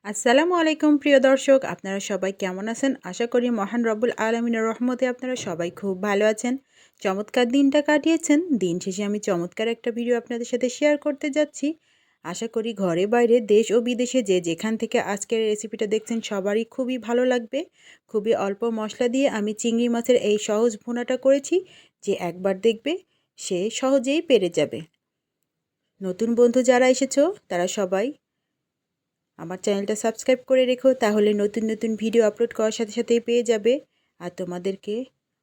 আসসালামু আলাইকুম প্রিয় দর্শক, আপনারা সবাই কেমন আছেন? আশা করি মহান রব্বুল আলামিনের রহমতে আপনারা সবাই খুব ভালো আছেন। চমৎকার দিনটা কাটিয়েছেন। দিন শেষে আমি চমৎকার একটা ভিডিও আপনাদের সাথে শেয়ার করতে যাচ্ছি। আশা করি ঘরে বাইরে দেশ ও বিদেশে যে যেখান থেকে আজকের রেসিপিটা দেখছেন সবারই খুবই ভালো লাগবে। খুবই অল্প মশলা দিয়ে আমি চিংড়ি মাছের এই সহজ ভুনাটা করেছি, যে একবার দেখবে সে সহজেই পেরে যাবে। নতুন বন্ধু যারা এসেছো তারা সবাই আমার চ্যানেলটা সাবস্ক্রাইব করে রেখো, তাহলে নতুন নতুন ভিডিও আপলোড করার সাথে সাথেই পেয়ে যাবে। আর তোমাদেরকে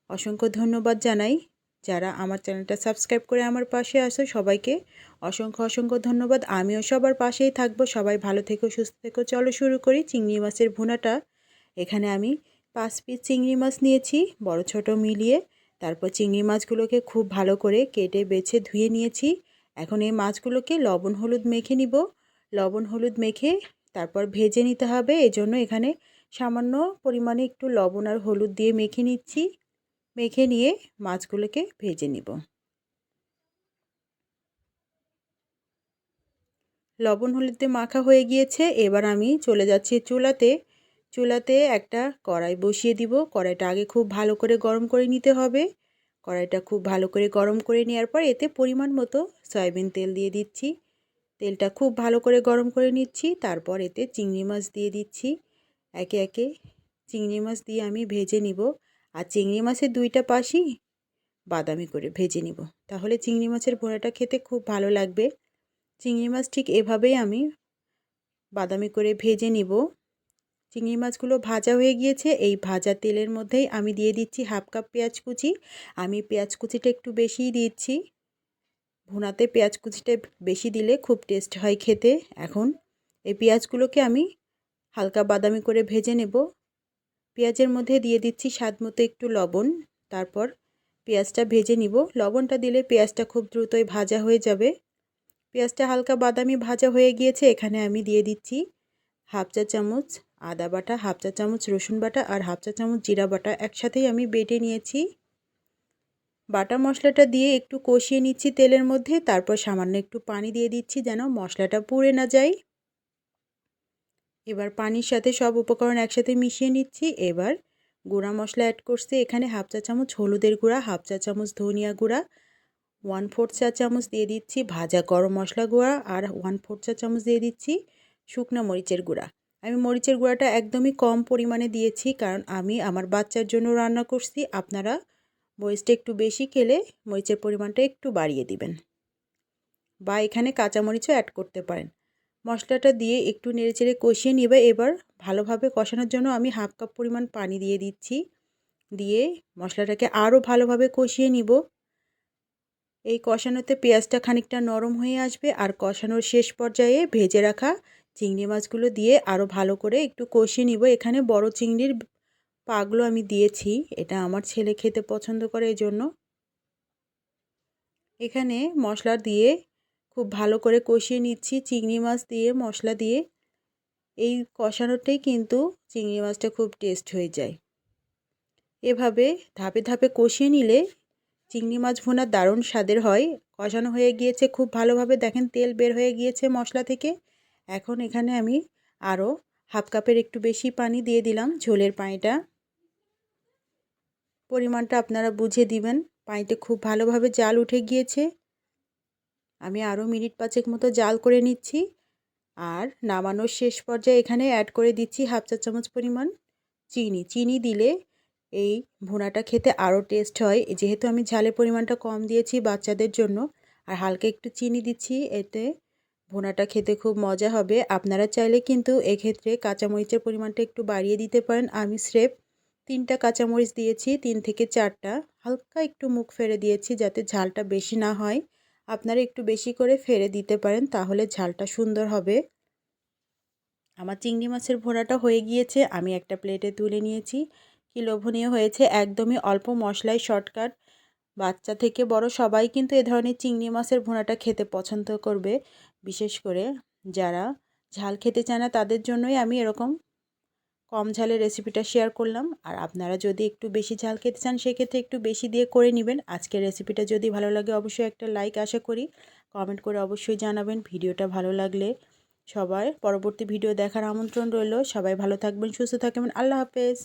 অসংখ্য ধন্যবাদ জানাই যারা আমার চ্যানেলটা সাবস্ক্রাইব করে আমার পাশে আসো। সবাইকে অসংখ্য অসংখ্য ধন্যবাদ। আমিও সবার পাশেই থাকবো। সবাই ভালো থেকো, সুস্থ থেকো। চলো শুরু করি চিংড়ি মাছের ভুনাটা। এখানে আমি 5 পিস চিংড়ি মাছ নিয়েছি, বড় ছোট মিলিয়ে। তারপর চিংড়ি মাছগুলোকে খুব ভালো করে কেটে বেছে ধুয়ে নিয়েছি। এখন এই মাছগুলোকে লবণ হলুদ মেখে নিব। লবণ হলুদ মেখে তারপর ভেজে নিতে হবে। এজন্য এখানে সামান্য পরিমাণে একটু লবণ আর হলুদ দিয়ে মেখে নিচ্ছি। মেখে নিয়ে মাছগুলোকে ভেজে নিব। লবণ হলুদ দিয়ে মাখা হয়ে গিয়েছে। এবার আমি চলে যাচ্ছি চুলাতে। চুলাতে একটা কড়াই বসিয়ে দিব। কড়াইটা আগে খুব ভালো করে গরম করে নিতে হবে। কড়াইটা খুব ভালো করে গরম করে নেওয়ার পর এতে পরিমাণ মতো সয়াবিন তেল দিয়ে দিচ্ছি। তেলটা খুব ভালো করে গরম করে নিচ্ছি। তারপর এতে চিংড়ি মাছ দিয়ে দিচ্ছি। একে একে চিংড়ি মাছ দিয়ে আমি ভেজে নিব। আর চিংড়ি মাছের দুইটা পাশই বাদামি করে ভেজে নিব, তাহলে চিংড়ি মাছের ভুনাটা খেতে খুব ভালো লাগবে। চিংড়ি মাছ ঠিক এভাবেই আমি বাদামি করে ভেজে নিব। চিংড়ি মাছগুলো ভাজা হয়ে গিয়েছে। এই ভাজা তেলের মধ্যেই আমি দিয়ে দিচ্ছি হাফ কাপ পেঁয়াজ কুচি। আমি পেঁয়াজ কুচিটা একটু বেশিই দিচ্ছি। ভুনাতে পেঁয়াজ কুচিটা বেশি দিলে খুব টেস্ট হয় খেতে। এখন এই পেঁয়াজগুলোকে আমি হালকা বাদামি করে ভেজে নেব। পেঁয়াজের মধ্যে দিয়ে দিচ্ছি স্বাদ মতো একটু লবণ। তারপর পেঁয়াজটা ভেজে নিব। লবণটা দিলে পেঁয়াজটা খুব দ্রুতই ভাজা হয়ে যাবে। পেঁয়াজটা হালকা বাদামি ভাজা হয়ে গিয়েছে। এখানে আমি দিয়ে দিচ্ছি হাফ চা চামচ আদা বাটা, হাফ চা চামচ রসুন বাটা আর হাফ চা চামচ জিরা বাটা একসাথেই আমি বেটে নিয়েছি। বাটা মশলাটা দিয়ে একটু কষিয়ে নিচ্ছি তেলের মধ্যে। তারপর সামান্য একটু পানি দিয়ে দিচ্ছি যেন মশলাটা পুড়ে না যায়। এবার পানির সাথে সব উপকরণ একসাথে মিশিয়ে নিচ্ছি। এবার গুঁড়া মশলা অ্যাড করছি। এখানে হাফ চা চামচ হলুদের গুঁড়া, হাফ চা চামচ ধনিয়া গুঁড়া, 1/4 চা চামচ দিয়ে দিচ্ছি ভাজা গরম মশলা গুঁড়া আর 1/4 চা চামচ দিয়ে দিচ্ছি শুকনো মরিচের গুঁড়া। আমি মরিচের গুঁড়াটা একদমই কম পরিমাণে দিয়েছি, কারণ আমি আমার বাচ্চার জন্য রান্না করছি। আপনারা মরিচটা একটু বেশি খেলে মরিচের পরিমাণটা একটু বাড়িয়ে দিবেন, বা এখানে কাঁচামরিচও অ্যাড করতে পারেন। মশলাটা দিয়ে একটু নেড়েচেড়ে কষিয়ে নেবে। এবার ভালোভাবে কষানোর জন্য আমি হাফ কাপ পরিমাণ পানি দিয়ে দিচ্ছি। দিয়ে মশলাটাকে আরও ভালোভাবে কষিয়ে নিব। এই কষানোতে পেঁয়াজটা খানিকটা নরম হয়ে আসবে। আর কষানোর শেষ পর্যায়ে ভেজে রাখা চিংড়ি মাছগুলো দিয়ে আরও ভালো করে একটু কষিয়ে নিব। এখানে বড় চিংড়ির পাগুলো আমি দিয়েছি, এটা আমার ছেলে খেতে পছন্দ করে এজন্য। এখানে মশলা দিয়ে খুব ভালো করে কষিয়ে নিচ্ছি চিংড়ি মাছ দিয়ে মশলা দিয়ে। এই কষানোটাই কিন্তু চিংড়ি মাছটা খুব টেস্ট হয়ে যায়। এভাবে ধাপে ধাপে কষিয়ে নিলে চিংড়ি মাছ ভুনা দারুণ স্বাদের হয়। কষানো হয়ে গিয়েছে খুব ভালোভাবে, দেখেন তেল বের হয়ে গিয়েছে মশলা থেকে। এখন এখানে আমি আরও হাফ কাপের একটু বেশি পানি দিয়ে দিলাম। ঝোলের পানিটা পরিমাণটা আপনারা বুঝে দিবেন। পানিতে খুব ভালোভাবে জাল উঠে গিয়েছে। আমি আরও মিনিট 5 মতো জাল করে নিচ্ছি। আর নামানোর শেষ পর্যায়ে এখানে অ্যাড করে দিচ্ছি হাফ চা চামচ পরিমাণ চিনি। চিনি দিলে এই ভুনাটা খেতে আরও টেস্ট হয়। যেহেতু আমি ঝালের পরিমাণটা কম দিয়েছি বাচ্চাদের জন্য, আর হালকা একটু চিনি দিচ্ছি, এতে ভুনাটা খেতে খুব মজা হবে। আপনারা চাইলে কিন্তু এক্ষেত্রে কাঁচামরিচের পরিমাণটা একটু বাড়িয়ে দিতে পারেন। আমি স্রেফ 3টা কাঁচামরিচ দিয়েছি, 3 থেকে 4টা। হালকা একটু মুখ ফেরে দিয়েছি যাতে ঝালটা বেশি না হয়। আপনারা একটু বেশি করে ফেরে দিতে পারেন, তাহলে ঝালটা সুন্দর হবে। আমার চিংড়ি মাছের ভুনাটা হয়ে গিয়েছে। আমি একটা প্লেটে তুলে নিয়েছি। কি লোভনীয় হয়েছে, একদমই অল্প মশলায় শর্টকাট। বাচ্চা থেকে বড় সবাই কিন্তু এ ধরনের চিংড়ি মাছের ভুনাটা খেতে পছন্দ করবে। বিশেষ করে যারা ঝাল খেতে চায় না তাদের জন্যই আমি এরকম কম ঝালের রেসিপিটা শেয়ার করলাম। আর আপনারা যদি একটু বেশি ঝাল খেতে চান সেক্ষেত্রে একটু বেশি দিয়ে করে নেবেন। আজকের রেসিপিটা যদি ভালো লাগে অবশ্যই একটা লাইক আশা করি। কমেন্ট করে অবশ্যই জানাবেন। ভিডিওটা ভালো লাগলে সবাই পরবর্তী ভিডিও দেখার আমন্ত্রণ রইল। সবাই ভালো থাকবেন, সুস্থ থাকবেন। আল্লাহ হাফেজ।